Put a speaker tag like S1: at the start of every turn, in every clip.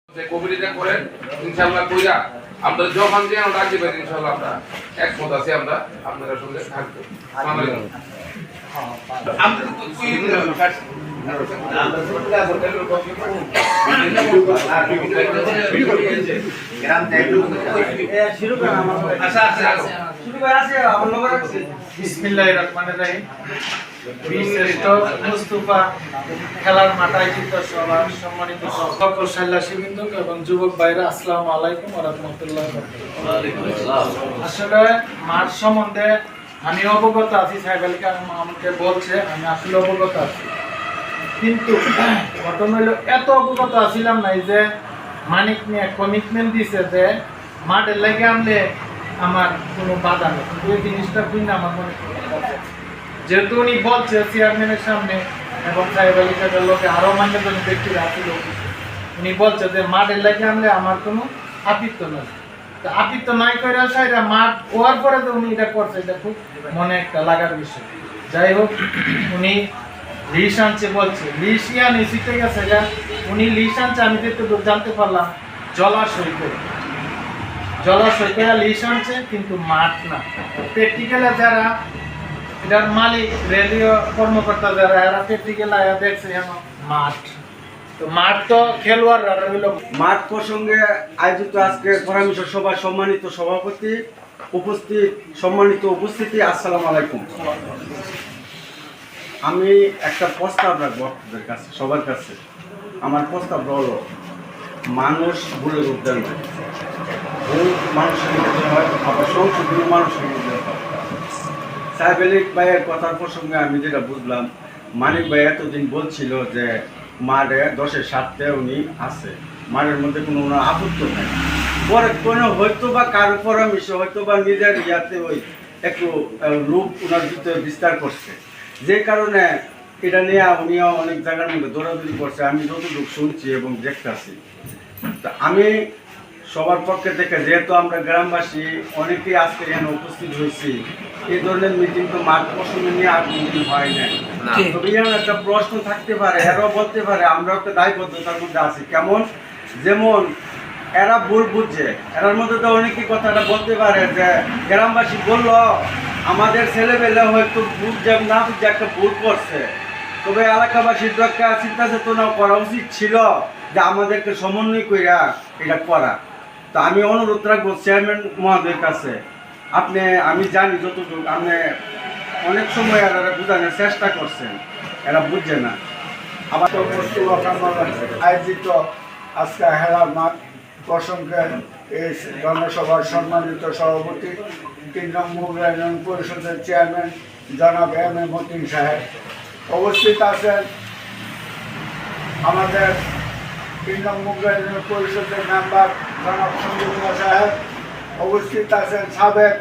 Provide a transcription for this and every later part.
S1: কবিতা করেন ইনশাআল্লাহ কইরা আমরা যখন যে আমরা রাজি পাই ইনশাআল্লাহ আমরা একমত আছি আমরা আপনাদের সঙ্গে থাকবো আমরা তো কই
S2: বিসমিল্লাহির রহমানির রহিম। বীরশ্রেষ্ঠ মুস্তাফা খেলার মাঠ আয়োজিত সভার সম্মানিত সকল সাল্লাশিবৃন্দ এবং যুবক ভাইরা, আসসালামু আলাইকুম ওয়া রাহমাতুল্লাহি ওয়া বারাকাতুহু। আসলে মাঠ সম্বন্ধে আমি অবগত আছি, সাহেব আলী আমাকে বলছে, আমি আসলে অবগত আছি, কিন্তু ঘটনা হলো এত অবগত আছিলাম না যে মানিক নিয়ে কমিটমেন্ট দিছে যে মাঠের লেগে আনলে আমার কোনো বাধা নেই, কিন্তু এই জিনিসটা কিন্তু আমার মনে হয় যেহেতু উনি বলছে চেয়ারম্যানের সামনে এবং সাহেব আলী সাহেবের লোকে আরও মান্যজন ব্যক্তিরা আছিল, উনি বলছে যে মাঠের লেগে আনলে আমার কোনো আপত্তি নেই। তো আপত্তি নাই করে সাইরা মাঠ হওয়ার পরে তো উনি এটা করছে, এটা খুব মনে একটা লাগার বিষয়। যাই হোক, উনি লিস আনছে বলছে, লিস ইয়ানি শিখে গেছে যা উনি লিস আনছে, আমি যেটুকু জানতে পারলাম জলাশয় করে লিস আনছে, কিন্তু মাঠ না। প্র্যাকটিক্যালে যারা এটার মালিক রেলীয় কর্মকর্তা যারা এরা প্র্যাকটিক্যাল আয়া দেখছে মাঠ, তো মাঠ তো খেলোয়াড়রা হইল।
S3: মাঠ প্রসঙ্গে আয়োজিত আজকে পরামর্শ সভার সম্মানিত সভাপতি সম্মানিত উপস্থিতি, আসসালামু আলাইকুম। আমি একটা প্রস্তাব রাখবো আপনাদের কাছে, সবার কাছে। আমার প্রস্তাব হলো, মানুষ ভুলের উদ্যান হয়, ভুল মানুষের মধ্যে হয়, আবার সংশোধনী মানুষের মধ্যে হয়। সাহেব আলী ভাইয়ের কথার প্রসঙ্গে আমি যেটা বুঝলাম, মানিক ভাই এতদিন বলছিল যে মাঠে 10-এর 7-তে উনি আছে, মাঠের মধ্যে কোনো ওনার আপত্তি নেই। পরে কোনো হয়তো বা কারো পরামর্শ, হয়তো বা নিজের ইয়াতে ওই একটু রূপ ওনার ভিতরে বিস্তার করছে, যে কারণে এটা নিয়ে উনিও অনেক জায়গার মধ্যে দৌড়াদৌড়ি করছে, আমি যতটুকু শুনছি এবং দেখতেছি। তা আমি সবার পক্ষে থেকে, যেহেতু আমরা গ্রামবাসী অনেকেই আজকে এখানে উপস্থিত হয়েছি, এই ধরনের মিটিং তো মাঠ প্রসঙ্গে নিয়ে আর মিটিং হয় না। তবে এখানে একটা প্রশ্ন থাকতে পারে, এরাও বলতে পারে, আমরাও তো দায়বদ্ধতার মধ্যে আছি। কেমন? যেমন এরা ভুল বুঝছে, এরার মধ্যে তো অনেকেই কথাটা বলতে পারে যে গ্রামবাসী বললো আমাদের ছেলেবেলা হয়তো বুঝছে না, বুঝছে একটা ভুল করছে, তবে এলাকাবাসীর তো একটা চিন্তা চেতনা করা উচিত ছিল যে আমাদেরকে সমন্বয় কইরা এটা করা। তো আমি অনুরোধ রাখবো চেয়ারম্যান মহোদয়ের কাছে, আমি জানি যতটুকু আপনি অনেক সময় এরা বোঝানোর চেষ্টা করছেন, এরা বুঝছে না।
S4: আবার আয়োজিত আজকে হেলার মাঠ প্রসঙ্গে এই জনসভার সম্মানিত সভাপতি 3 নং মুগরা ইউনিয়ন পরিষদের চেয়ারম্যান জনাব এম এ মতিন সাহেব উপস্থিত আছেন। আমাদের 3 নং মুগরা ইউনিয়ন পরিষদের মেম্বার জনাব সঞ্জীব সাহেব উপস্থিত আছেন। সাবেক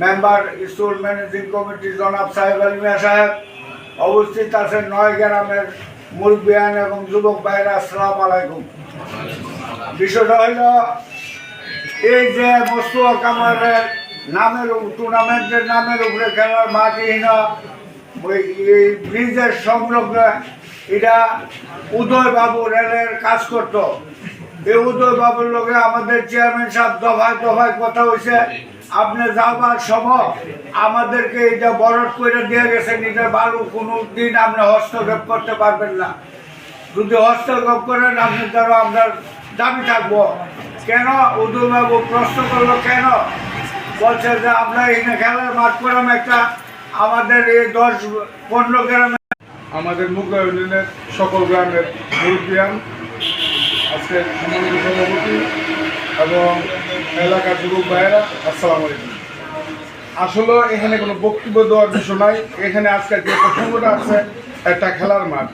S4: মেম্বার স্কুল ম্যানেজিং কমিটি জনাব সাহেব আলী মিয়া সাহেব উপস্থিত আছেন। 9 গ্রামের মুরব্বিয়ান এবং যুবক ভাইরা, আসসালামু আলাইকুম। বিষয়টা হইল, এই যে মোস্তফা কামালের নামের টুর্নামেন্টের নামের উপরে খেলার মাঠহীন এই ব্রিজের সংলগ্ন, এটা উদয়বাবু রেলের কাজ করত। এই উদয়বাবুর লোকে আমাদের চেয়ারম্যান সাহেব দফায় দফায় কথা হয়েছে, আপনি যাবার সময় আমাদেরকে এটা বরফ করে দিয়ে গেছেন, এটা বালু কোনো দিন আপনি হস্তক্ষেপ করতে পারবেন না। যদি হস্তক্ষেপ করেন আপনি দ্বারা আমরা দাবি থাকবো। কেন উদয়বাবু প্রশ্ন করলো, কেন? বলছে যে আমরা এখানে খেলার মাঠ করলাম একটা, আমাদের এই 10-15 গ্রামে,
S5: আমাদের মুগরা ইউনিয়নের সকল গ্রামের মুরব্বিয়ান, আজকে সম্মানিত সভাপতি এবং এলাকার যুবক ভাইয়েরা, আসসালামু আলাইকুম। আসলে এখানে কোনো বক্তব্য দেওয়ার বিষয় নাই। এখানে আজকে যে প্রসঙ্গটা আছে, একটা খেলার মাঠ,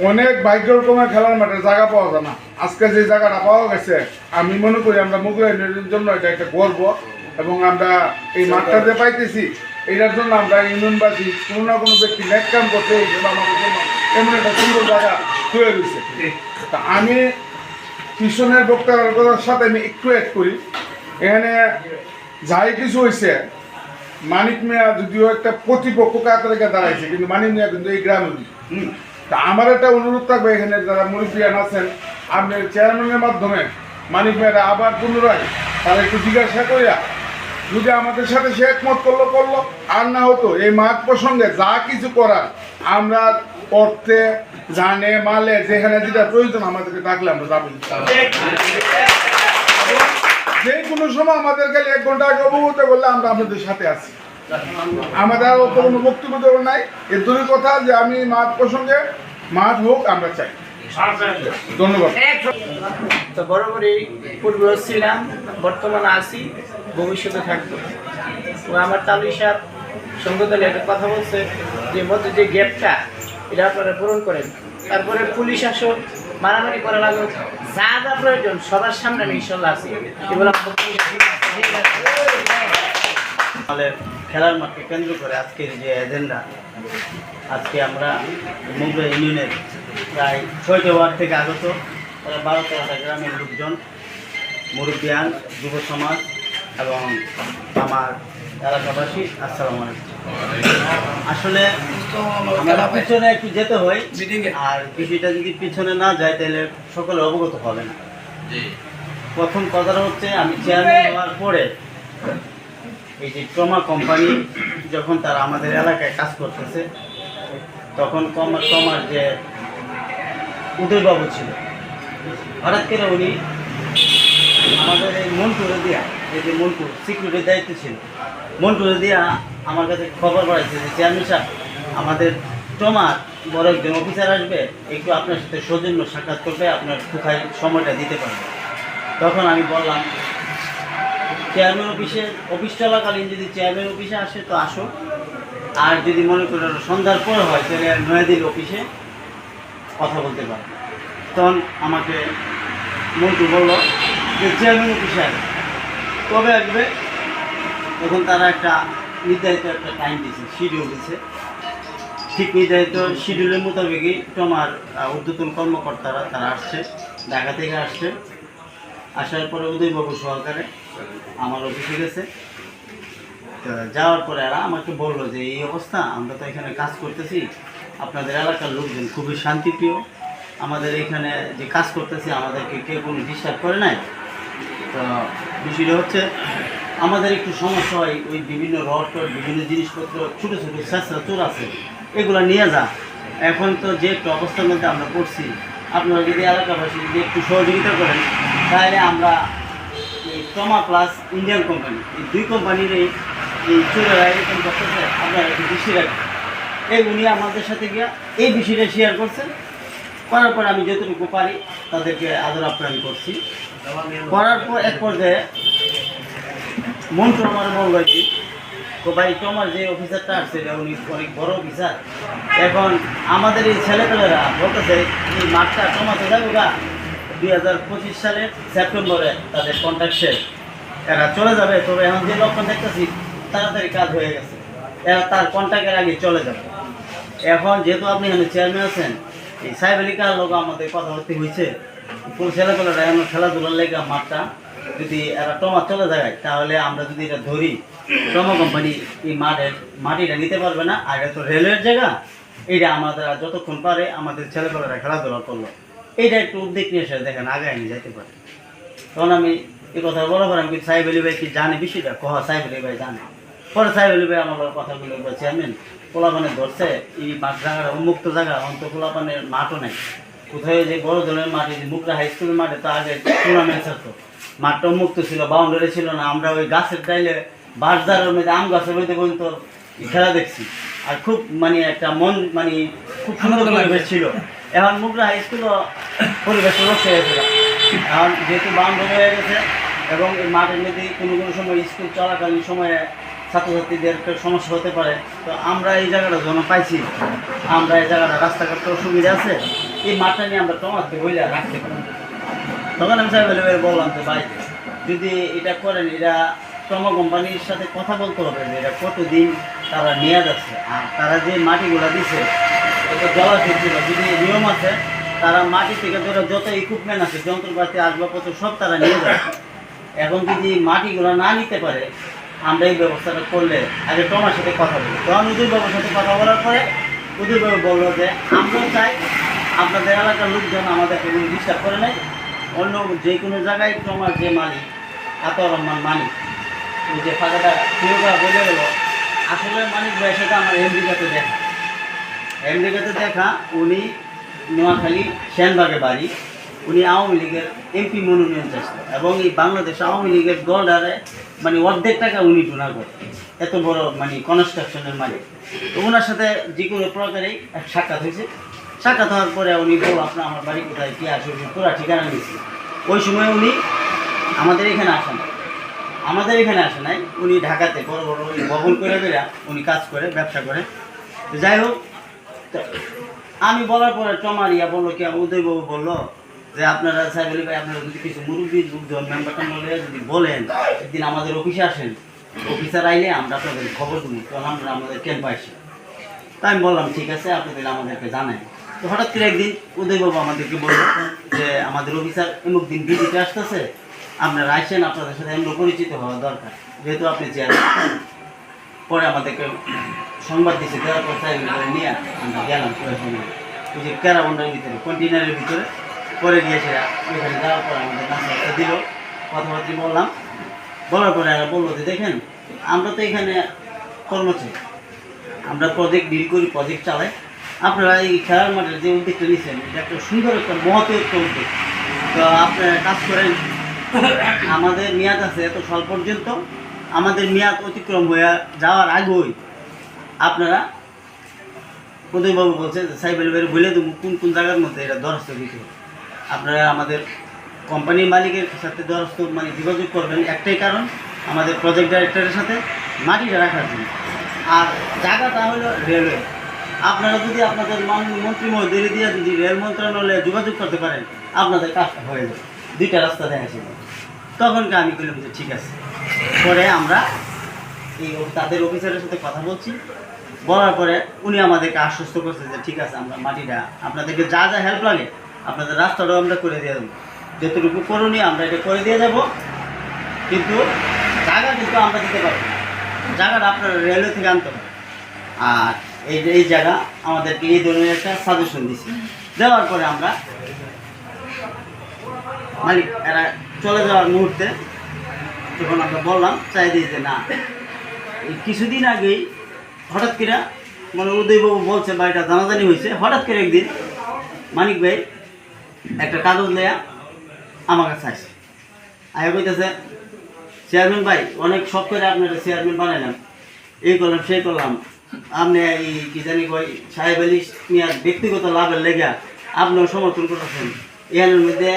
S5: অনেক ভাগ্যক্রমের খেলার মাঠের জায়গা পাওয়া যায় না। আজকে যে জায়গাটা পাওয়া গেছে, আমি মনে করি আমরা মুগরা ইউনিয়নের জন্য এটা একটা গর্ব, এবং আমরা এই মাঠটা যে পাইতেছি এটার জন্য আমরা ইউনিয়নবাসী কোনো না কোনো ব্যক্তি নেক কাম করতে এই জন্য আমাদের জন্য এমন একটা সুন্দর জায়গা তৈরি হয়েছে। তা আমি কৃষণের বক্তার সাথে আমি একটু অ্যাড করি, এখানে যাই কিছু হয়েছে, মানিক মিয়া যদিও একটা প্রতিপক্ষ কাতারেকে দাঁড়াইছে, কিন্তু মানিক মিয়া কিন্তু এই গ্রামের। তা আমার একটা অনুরোধ থাকবে, এখানে যারা মুরব্বিয়ান আছেন আপনার চেয়ারম্যানের মাধ্যমে মানিক ভাইরা আবার পুনরায় তারা একটু জিজ্ঞাসা করিয়া যদি আমাদের সাথে সে একমত করলো আর না হতো এই মাঠ প্রসঙ্গে যা কিছু করার আমরা অর্থে জানে মালে যেখানে যেটা প্রয়োজন আমাদেরকে ডাকলে আমরা যাবো যে কোনো সময় আমাদের গেলে 1 ঘন্টা আগে অবগত করলে আমরা আপনাদের সাথে আছি। আমাদের আর কোনো বক্তব্য দেওয়ার নাই এর দূরের কথা যে আমি মাঠ প্রসঙ্গে মাঠ হোক আমরা চাই। ধন্যবাদ।
S6: তো বরাবরই পূর্বেও ছিলাম, বর্তমানে আছি, ভবিষ্যতে থাকবো। ও আমার তালুসার সংগঠনে একটা কথা বলছে যে মধ্যে যে গ্যাপটা এটা আপনারা পূরণ করেন। তারপরে পুলিশ আসুক, মারামারি করা লাগুক, যা যা প্রয়োজন সবার সামনে আমি ইনশাল্লাহ আছি। এগুলো
S7: আমাদের খেলার মাঠকে কেন্দ্র করে আজকের যে এজেন্ডা, আজকে আমরা মুগরা ইউনিয়নের প্রায় 6টি ওয়ার্ড থেকে আগত প্রায় 12-13টা গ্রামের লোকজন, মুরব্বিয়ান, যুব সমাজ এবং আমার এলাকাবাসী, আসসালামু আলাইকুম। আসলে আমরা পিছনে একটু যেতে হয়, আর বিষয়টা যদি পিছনে না যায় তাহলে সকলে অবগত হবে না। প্রথম কথাটা হচ্ছে আমি চেয়ারম্যান হওয়ার পরে এই যে ট্রমা কোম্পানি যখন তারা আমাদের এলাকায় কাজ করতেছে, তখন ট্রমার যে উদয়বাবু ছিল, হঠাৎ করে উনি আমাদের এই মন্টুরে দিয়া, এই যে মন্টু সিকিউরিটির দায়িত্ব ছিল, মন্টুরে দিয়া আমার কাছে খবর পাঠাইছে যে চেয়ারম্যান সাহেব আমাদের ট্রমার বড় একজন অফিসার আসবে, একটু আপনার সাথে সৌজন্য সাক্ষাৎ করবে, আপনার কোথায় সময়টা দিতে পারবে। তখন আমি বললাম চেয়ারম্যান অফিস চলাকালীন যদি চেয়ারম্যান অফিসে আসে তো আসো, আর যদি মনে করো সন্ধ্যার পরে হয় তাহলে নয়াদির অফিসে কথা বলতে পারো। তখন আমাকে মন্টু বলল যে চেয়ারম্যান অফিসে আসবে, কবে আসবে? তখন তারা একটা নির্ধারিত একটা টাইম দিয়েছে, শিডিউল দিয়েছে। ঠিক নির্ধারিত শিডিউলের মোতাবেকই তোমার ঊর্ধ্বতন কর্মকর্তারা তারা আসছে, ঢাকা থেকে আসছে। আসার পরে উদয়বাবু সহকারে আমার অফিসে গেছে। তো যাওয়ার পরে এরা আমাকে বললো যে এই অবস্থা, আমরা তো এখানে কাজ করতেছি, আপনাদের এলাকার লোকজন খুবই শান্তিপ্রিয়, আমাদের এখানে যে কাজ করতেছি আমাদেরকে কেউ কোনো ডিস্টার্ব করে নাই। তো বিষয়টা হচ্ছে আমাদের একটু সমস্যা হয়, ওই বিভিন্ন রড বিভিন্ন জিনিসপত্র ছোটো ছোটো ছেঁচড়া চোর আছে, এগুলো নিয়ে যা। এখন তো যে একটু অবস্থার মধ্যে আমরা পড়ছি, আপনারা যদি এলাকাবাসী যদি একটু সহযোগিতা করেন তাহলে আমরা এই ট্রমা প্লাস ইন্ডিয়ান কোম্পানি, এই 2 কোম্পানির এই চোরেরা এরকম করতেছে, আপনারা একটু দৃষ্টি রাখবেন। এই উনি আমাদের সাথে গিয়া এই বিষয়টা শেয়ার করছেন। করার পর আমি যতটুকু পারি তাদেরকে আদর আপ্যায়ন করছি। করার পর এক পর্যায়ে মন্টু আমার বলল কি তো ভাই তোমার যে অফিসারটা আসছে উনি অনেক বড় অফিসার, এখন আমাদের এই ছেলেপেলেরা বলতেছে এই মাঠটা কমাতে যাবে গা 2025 সালের সেপ্টেম্বরে তাদের কন্ট্রাক্ট শেষ, এরা চলে যাবে। তবে এখন যে লক্ষণ দেখতেছি তাড়াতাড়ি কাজ হয়ে গেছে, এরা তার কন্ট্রাক্টের আগে চলে যাবে। এখন যেহেতু আপনি এখানে চেয়ারম্যান আছেন, এই সাহেব আলিকার লোক আমাদের কথাবার্তা হয়েছে, কোন ছেলেপেলেরা এখন খেলাধুলার লেগে মাঠটা যদি এরা টমা চলে যায় তাহলে আমরা যদি এটা ধরি, টমা কোম্পানি এই মাটিটা নিতে পারবে না। আর এটা তো রেলের জায়গা, এইটা আমাদের যতক্ষণ পারে আমাদের ছেলেপেলেরা খেলাধুলা করলো, এইটা একটু উদ্যোগ নিয়ে এসে দেখেন আগে নিয়ে যাইতে পারে। তখন আমি এই কথা বলার পর আমি সাহেব আলী ভাই কি জানে বিষয়টা, কহা সাহেব আলী ভাই জানে। পরে সাহেব আলী ভাই আমার কথাগুলো চেয়ারম্যান পোলাপানের ধরছে এই মাঠ জায়গাটা উন্মুক্ত জায়গা, অন্ত পোলাপানের মাঠও নেই কোথায়, যে বড় ধরনের মাঠ, এই যে মুগরা হাই স্কুলের মাঠে তো আগে টুর্নামেন্ট থাকতো, মাঠটা উন্মুক্ত ছিল, বাউন্ডারি ছিল না। আমরা ওই গাছের ডাইলে বাঁশদারের মধ্যে আম গাছের মধ্যে পর্যন্ত খেলা দেখছি, আর খুব মানে একটা মন মানে খুব সুন্দর পরিবেশ ছিল। এখন মুগরা হাই স্কুলও পরিবেশ নষ্ট হয়ে গেছিল। এখন যেহেতু বাউন্ডারি হয়ে গেছে এবং এই মাঠের মধ্যে কোনো সময় স্কুল চলাকালীন সময়ে ছাত্রছাত্রীদের একটা সমস্যা হতে পারে, তো আমরা এই জায়গাটা যখন পাইছি, আমরা এই জায়গাটা রাস্তাঘাটের সুবিধা আছে, এই মাঠটা নিয়ে আমরা টমাতে বইলে রাখতে পারি। তখন আমি সাহেব বললাম যে ভাই যদি এটা করেন, এটা টমা কোম্পানির সাথে কথা বলতে হবে যে এটা কতদিন তারা নিয়ে যাচ্ছে, আর তারা যে মাটিগুলো দিচ্ছে এটা জলাশয় ছিল, যদি নিয়ম আছে তারা মাটি থেকে ধরে যত ইকুইপমেন্ট আছে যন্ত্রপাতি আসবাবপত্র সব তারা নিয়ে যাচ্ছে। এখন যদি মাটিগুলো না নিতে পারে আমরা এই ব্যবস্থাটা করলে আগে টমার সাথে কথা বলি। তখন উদয়বাবুর সাথে কথা বলার পরে উদয়বাবু বললো যে আমরা চাই আপনাদের এলাকার লোকজন আমাদেরকে কোনো ডিস্টার্ব করে নাই। অন্য যে কোনো জায়গায় তোমার যে মালিক আতর রহমান মালিক ওই যে ফাঁকাটা পুরোটা বলে গেল, আসলে মালিক ভাই সেটা আমার আমেরিকাতে দেখা উনি নোয়াখালী সেনবাগে বাড়ি, উনি আওয়ামী লীগের এমপি মনোনয়ন চাইছিল এবং এই বাংলাদেশ আওয়ামী লীগের দলটারে মানে অর্ধেক টাকা উনি ডোনার করে, এত বড় মানে কনস্ট্রাকশনের মালিক। তো ওনার সাথে যে কোনো প্রকারেই এক সাক্ষাৎ হয়েছে। সাক্ষাৎ হওয়ার পরে উনি বলল আপনার আমার বাড়ি কোথায়, কী আসবে, পুরা ঠিকানা নিয়েছি। ওই সময় উনি আমাদের এখানে আসে নাই, উনি ঢাকাতে বড় বড় ভবন করে উনি কাজ করে, ব্যবসা করে। তো যাই হোক, তো আমি বলার পরে টমারিয়া বললো কি, উদয়বাবু বললো যে আপনারা সাইবলি ভাই আপনারা যদি কিছু মুরব্বী লোকজন মেম্বারটা বলে যদি বলেন একদিন আমাদের অফিসে আসেন, অফিসার আইলে আমরা আপনাদের খবর দেবো, কারণ আমরা আমাদের ক্যাম্পে আসি। তাই আমি বললাম ঠিক আছে, আপনাদের আমাদেরকে জানাই। তো হঠাৎ করে একদিন উদয়বাবু আমাদেরকে বলল যে আমাদের অফিসার এমুক দিন ভিজিটে আসতেছে, আপনারা আসেন, আপনাদের সাথে এমন পরিচিত হওয়া দরকার, যেহেতু আপনি চেয়ারম্যান। পরে আমাদেরকে সংবাদ দিচ্ছে, দেওয়ার পর সাইকেল নিয়ে আমরা গেলাম ওই যে ক্যারাবন্ডার ভিতরে, কন্টেনারের ভিতরে। পরে গিয়েছে ওইখানে যাওয়ার পর আমাদের নাস্তা দিল, কথাবার্তা বলার পরে এরা বললো যে দেখেন আমরা তো এখানে কর্মচারী, আমরা প্রজেক্ট ডিল করি, প্রজেক্ট চালাই, আপনারা এই খেলার মাঠের যে উদ্যোগটা নিচ্ছেন এটা একটা সুন্দর একটা মহৎ একটা উদ্যোগ। তো আপনারা কাজ করেন, আমাদের মেয়াদ আছে এত সাল পর্যন্ত, আমাদের মেয়াদ অতিক্রম হয়ে যাওয়ার আগেই আপনারা, উদয়বাবু বলছে যে সাইবেল বাইরে বলে দেবো কোন কোন জায়গার মধ্যে এটা দরস্ত দিতে হবে। আপনারা আমাদের কোম্পানির মালিকের সাথে দরস্ত মানে যোগাযোগ করবেন, একটাই কারণ আমাদের প্রজেক্ট ডাইরেক্টরের সাথে মাটিটা রাখার জন্য। আর জায়গাটা হলো রেলওয়ে, আপনারা যদি আপনাদের মাননীয় মন্ত্রী মহোদয় দিয়ে যদি রেল মন্ত্রণালয়ে যোগাযোগ করতে পারেন আপনাদের কাজটা হয়ে যাবে, দুইটা রাস্তা দেখা ছিল। তখনকে আমি বললাম যে ঠিক আছে। পরে আমরা এই তাদের অফিসারের সাথে কথা বলছি, বলার পরে উনি আমাদেরকে আশ্বস্ত করছে যে ঠিক আছে, আমরা মাটিটা আপনাদেরকে যা যা হেল্প লাগে আপনাদের রাস্তাটাও আমরা করে দিয়ে দেবো, যতটুকু করণীয় আমরা এটা করে দিয়ে যাব, কিন্তু জায়গা কিন্তু আমরা দিতে পারবো, জায়গাটা আপনারা রেলওয়ে থেকে আনতে হবে। আর এই জায়গা আমাদেরকে এই ধরনের একটা সাজেশন দিচ্ছে। দেওয়ার পরে আমরা মালিক এরা চলে যাওয়ার মুহূর্তে যখন আমরা বললাম চাই দিই যে না, এই কিছুদিন আগেই হঠাৎ করে মানে উদয়বাবু বলছে বাড়িটা জানাজানি হয়েছে, হঠাৎ করে একদিন মানিক ভাই একটা কাগজ নেয়া আমার কাছে আসে, আয়া বলতেছে চেয়ারম্যান ভাই অনেক শখ করে আপনার চেয়ারম্যান বানাইলাম, এই করলাম সেই করলাম, আপনি এই কি জানি ভাই সাহেব আলী মিয়ার ব্যক্তিগত লাভের লেগে আপনিও সমর্থন করতেছেন, এর মধ্যে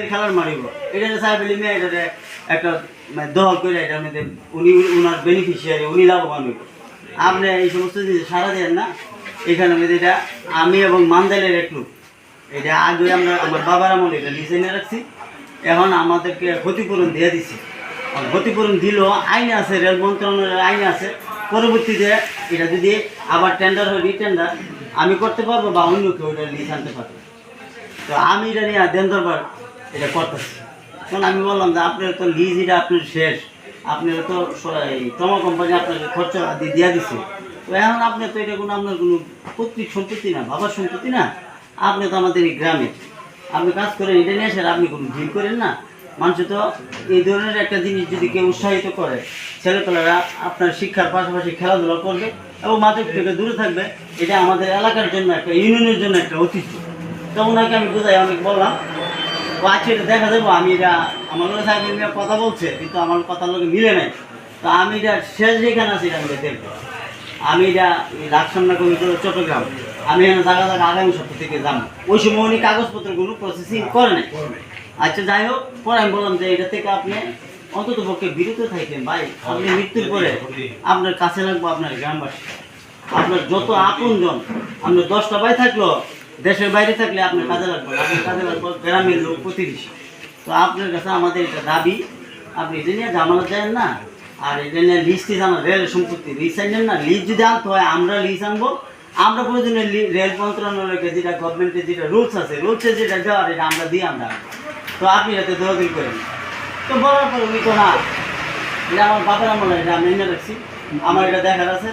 S7: খেলার মারিব, এটা সাহেব আলী মিয়া এটা একটা দল করে এটার মধ্যে উনি ওনার বেনিফিশিয়ারি, উনি লাভবান হইব, আপনি এই সমস্ত জিনিস সারা দেন না। এখানে মধ্যে এটা আমি এবং মান্দালের এক লোক, এটা আগে আমরা আমার বাবার আমলে এটা ডিজাইনে রাখছি, এখন আমাদেরকে ক্ষতিপূরণ দিয়ে দিচ্ছে। ক্ষতিপূরণ দিল আইন আছে, রেল মন্ত্রণালয়ের আইন আছে, পরবর্তীতে এটা যদি আবার টেন্ডার হয় রিটেন্ডার আমি করতে পারবো বা অন্য কেউ এটা লিজ আনতে পারবো। তো আমি এটা নিয়ে দেন দরবার এটা করতেছি। তখন আমি বললাম যে আপনার তো লিজ এটা আপনার শেষ, আপনার তো টমা কোম্পানি আপনাকে খরচা দিয়ে দিচ্ছে, তো এখন আপনি তো এটা কোনো আপনার কোনো পৈতৃক সম্পত্তি না, বাবার সম্পত্তি না, আপনি তো আমাদের এই গ্রামে আপনি কাজ করেন, এটা নিয়ে আসেন, আপনি কোনো ডিল করেন না। মানুষ তো এই ধরনের একটা জিনিস যদি কেউ উৎসাহিত করে, ছেলেপেলেরা আপনার শিক্ষার পাশাপাশি খেলাধুলা করবে এবং মাদক থেকে দূরে থাকবে, এটা আমাদের এলাকার জন্য একটা ইউনিয়নের জন্য একটা ঐতিহ্য। তো ওনাকে আমি বোঝাই, আমি বললাম ও আজকে এটা দেখা যাবো, আমি এটা আমার লোকের সাহেব কথা বলছে কিন্তু আমার কথার লোকে মিলে নাই, তো আমি এটা শেষ যেখানে আছি এটা আমি দেখবো, আমি এটা লাকসামনা কমিটি চট্টগ্রাম, আমি এখানে জায়গা জায়গা আগামী সপ্তাহ থেকে যাবো। ওই সময় উনি কাগজপত্রগুলো প্রসেসিং করে নাই। আচ্ছা যাই হোক, পরে আমি বললাম যে এটা থেকে আপনি অন্তত পক্ষে বিরত থাকেন ভাই, আপনি মৃত্যুর পরে আপনার কাছে লাগবো আপনার গ্রামবাসী, আপনার যত আপনজন, আপনার 10টা ভাই থাকলো দেশের বাইরে থাকলে আপনার কাজে লাগবে, আপনার কাজে লাগবে গ্রামের লোক প্রতিবেশী। তো আপনার কাছে আমাদের এটা দাবি, আপনি এটা নিয়ে জামানত দেন না, আর এটা নিয়ে লিস্টে জানা রেল সম্পত্তি লিজ আনেন না, লিজ যদি আনতে হয় আমরা লিজ আনবো, আমরা প্রয়োজনে রেল মন্ত্রণালয়কে যেটা গভর্নমেন্টের যেটা রুলস আছে, রুলসে যেটা দেওয়ার এটা আমরা দিয়ে আমরা, তো আপনি যাতে দৌড়াদৌড়ি করেন। তো বলার পরে উনি তো না, এটা আমার বাবার আমলে এটা আমি এনে রাখছি, আমার এটা দেখার আছে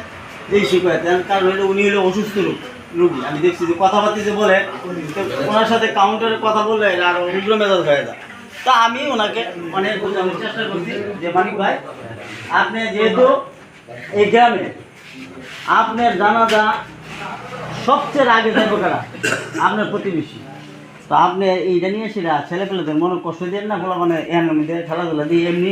S7: এই শিকায়ত, কারণ হলো উনি হলো অসুস্থ লোক, রুগী আমি দেখছি যে কথাবার্তা যে বলে তো ওনার সাথে কাউন্টারে কথা বললে এটা আরো উগ্র মেজাজ হয়ে যায়। তা আমি ওনাকে অনেক বোঝানোর চেষ্টা করছি যে মানিক ভাই আপনি যেহেতু এই গ্রামে আপনার জানাজা সবচেয়ে আগে যাইব কারা আপনার প্রতিবেশী, তো আপনি এইটা নিয়ে সেটা ছেলেপেলেদের মনে কষ্ট দেন না, বলা মানে এর মধ্যে খেলাধুলা দিয়ে এমনি